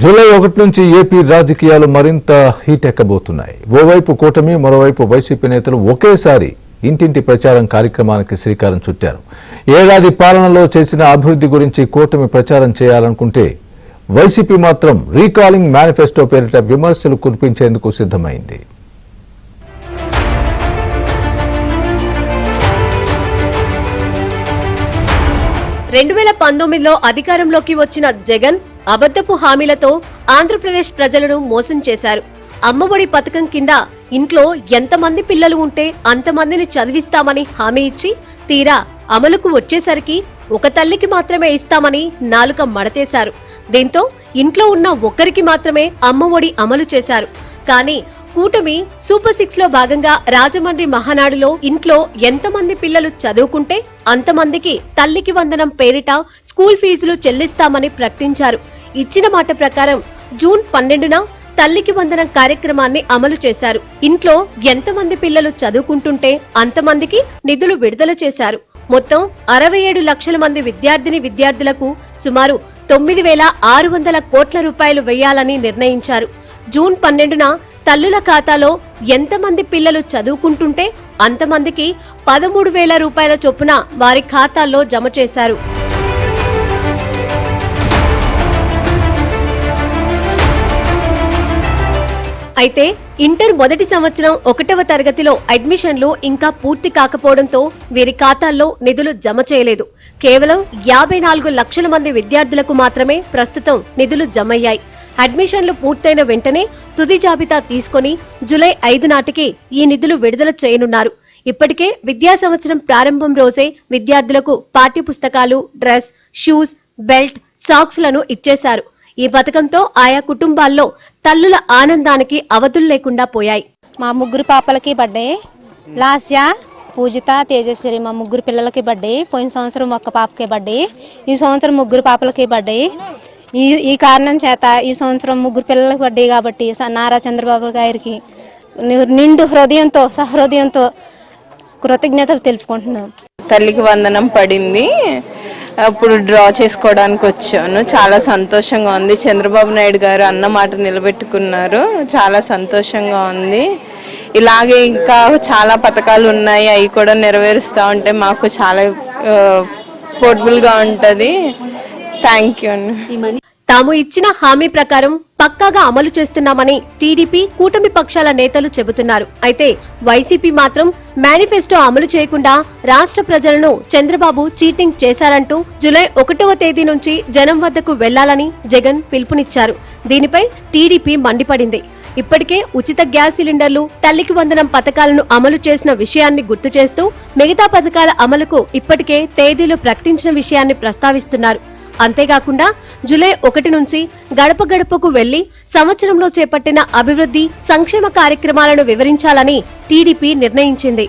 July 1 నుంచి AP రాజకీయాలు మరింత హీట్ ఎక్కబోతున్నాయి. ఓవైపు కూటమి, మరోవైపు వైసీపీ నేతలు ఒకేసారి ఇంటింటి ప్రచారం కార్యక్రమానికి శ్రీకారం చుట్టారు. ఏడాది పాలనలో చేసిన అభివృద్ధి గురించి కూటమి ప్రచారం చేయాలనుకుంటే వైసీపీ మాత్రం రీకాలింగ్ మేనిఫెస్టో పేరిట విమర్శలు కురిపించేందుకు సిద్ధమైంది. లో అధికారంలోకి వచ్చిన జగన్ అబద్ధపు హామీలతో ఆంధ్రప్రదేశ్ ప్రజలను మోసం చేశారు. అమ్మఒడి పథకం కింద ఇంట్లో ఎంతమంది పిల్లలు ఉంటే అంతమందిని చదివిస్తామని హామీ ఇచ్చి తీరా అమలుకు వచ్చేసరికి ఒక తల్లికి మాత్రమే ఇస్తామని నాలుక మడతేశారు. దీంతో ఇంట్లో ఉన్న ఒక్కరికి మాత్రమే అమ్మఒడి అమలు చేశారు. కానీ కూటమి సూపర్ 6 లో భాగంగా రాజమండ్రి మహానాడులో ఇంట్లో ఎంతమంది పిల్లలు చదువుకుంటే అంతమందికి తల్లికి వందనం పేరిట స్కూల్ ఫీజులు చెల్లిస్తామని ప్రకటించారు. ఇచ్చిన మాట ప్రకారం జూన్ 12న తల్లికి వందనం కార్యక్రమాన్ని అమలు చేశారు. ఇంట్లో ఎంతమంది పిల్లలు చదువుకుంటుంటే అంతమందికి నిధులు విడుదల చేశారు. మొత్తం 67 లక్షల మంది విద్యార్థులకు సుమారు 9,600 కోట్ల రూపాయలు వేయాలని నిర్ణయించారు. జూన్ 12న తల్లుల ఖాతాలో ఎంతమంది పిల్లలు చదువుకుంటుంటే అంతమందికి 13,000 రూపాయల చొప్పున వారి ఖాతాల్లో జమ చేశారు. అయితే ఇంటర్ మొదటి సంవత్సరం 1వ తరగతిలో అడ్మిషన్లు ఇంకా పూర్తి కాకపోవడంతో వీరి ఖాతాల్లో నిధులు జమ చేయలేదు. కేవలం 54 లక్షల మంది విద్యార్థులకు మాత్రమే ప్రస్తుతం నిధులు జమయ్యాయి. అడ్మిషన్లు పూర్తయిన వెంటనే తుది జాబితా తీసుకుని జూలై 5 నాటికి ఈ నిధులు విడుదల చేయనున్నారు. ఇప్పటికే విద్యా సంవత్సరం ప్రారంభం రోజే విద్యార్థులకు పాఠ్యపుస్తకాలు, డ్రెస్, షూస్, బెల్ట్, సాక్స్లను ఇచ్చేశారు. ఈ పథకంతో ఆయా కుటుంబాల్లో తల్లుల ఆనందానికి అవధులు లేకుండా పోయాయి. మా ముగ్గురు పాపలకి బర్త్డే, లాస్య, పూజిత, తేజశ్వరి మా ముగ్గురు పిల్లలకి బర్త్డే. పోయిన సంవత్సరం ఒక్క పాపకి బర్త్డే, ఈ సంవత్సరం ముగ్గురు పాపలకి బర్త్డే. ఈ కారణం చేత ఈ సంవత్సరం ముగ్గురు పిల్లలకు బర్త్డే కాబట్టి నారా చంద్రబాబు గారికి నిండు హృదయంతో సహృదయంతో కృతజ్ఞతలు తెలుపుకుంటున్నాం. తల్లికి వందనం పడింది, అప్పుడు డ్రా చేసుకోవడానికి వచ్చాను. చాలా సంతోషంగా ఉంది. చంద్రబాబు నాయుడు గారు అన్న మాట నిలబెట్టుకున్నారు. చాలా సంతోషంగా ఉంది. ఇలాగే ఇంకా చాలా పథకాలు ఉన్నాయి, అవి కూడా నెరవేరుస్తూ ఉంటే మాకు చాలా స్పోర్టబుల్గా ఉంటుంది. Thank you. తాము ఇచ్చిన హామీ ప్రకారం పక్కాగా అమలు చేస్తున్నామని టీడీపీ, కూటమి పక్షాల నేతలు చెబుతున్నారు. అయితే వైసీపీ మాత్రం మేనిఫెస్టో అమలు చేయకుండా రాష్ట్ర ప్రజలను చంద్రబాబు చీటింగ్ చేశారంటూ జూలై 1వ తేదీ నుంచి జనం వద్దకు వెళ్లాలని జగన్ పిలుపునిచ్చారు. దీనిపై టీడీపీ మండిపడింది. ఇప్పటికే ఉచిత గ్యాస్ సిలిండర్లు, తల్లికి వందనం పథకాలను అమలు చేసిన విషయాన్ని గుర్తు చేస్తూ మిగతా పథకాల అమలుకు ఇప్పటికే తేదీలు ప్రకటించిన విషయాన్ని ప్రస్తావిస్తున్నారు. అంతేకాకుండా జూలై 1 నుంచి గడప గడపకు వెళ్లి సంవత్సరంలో చేపట్టిన అభివృద్ధి, సంక్షేమ కార్యక్రమాలను వివరించాలని టీడీపీ నిర్ణయించింది.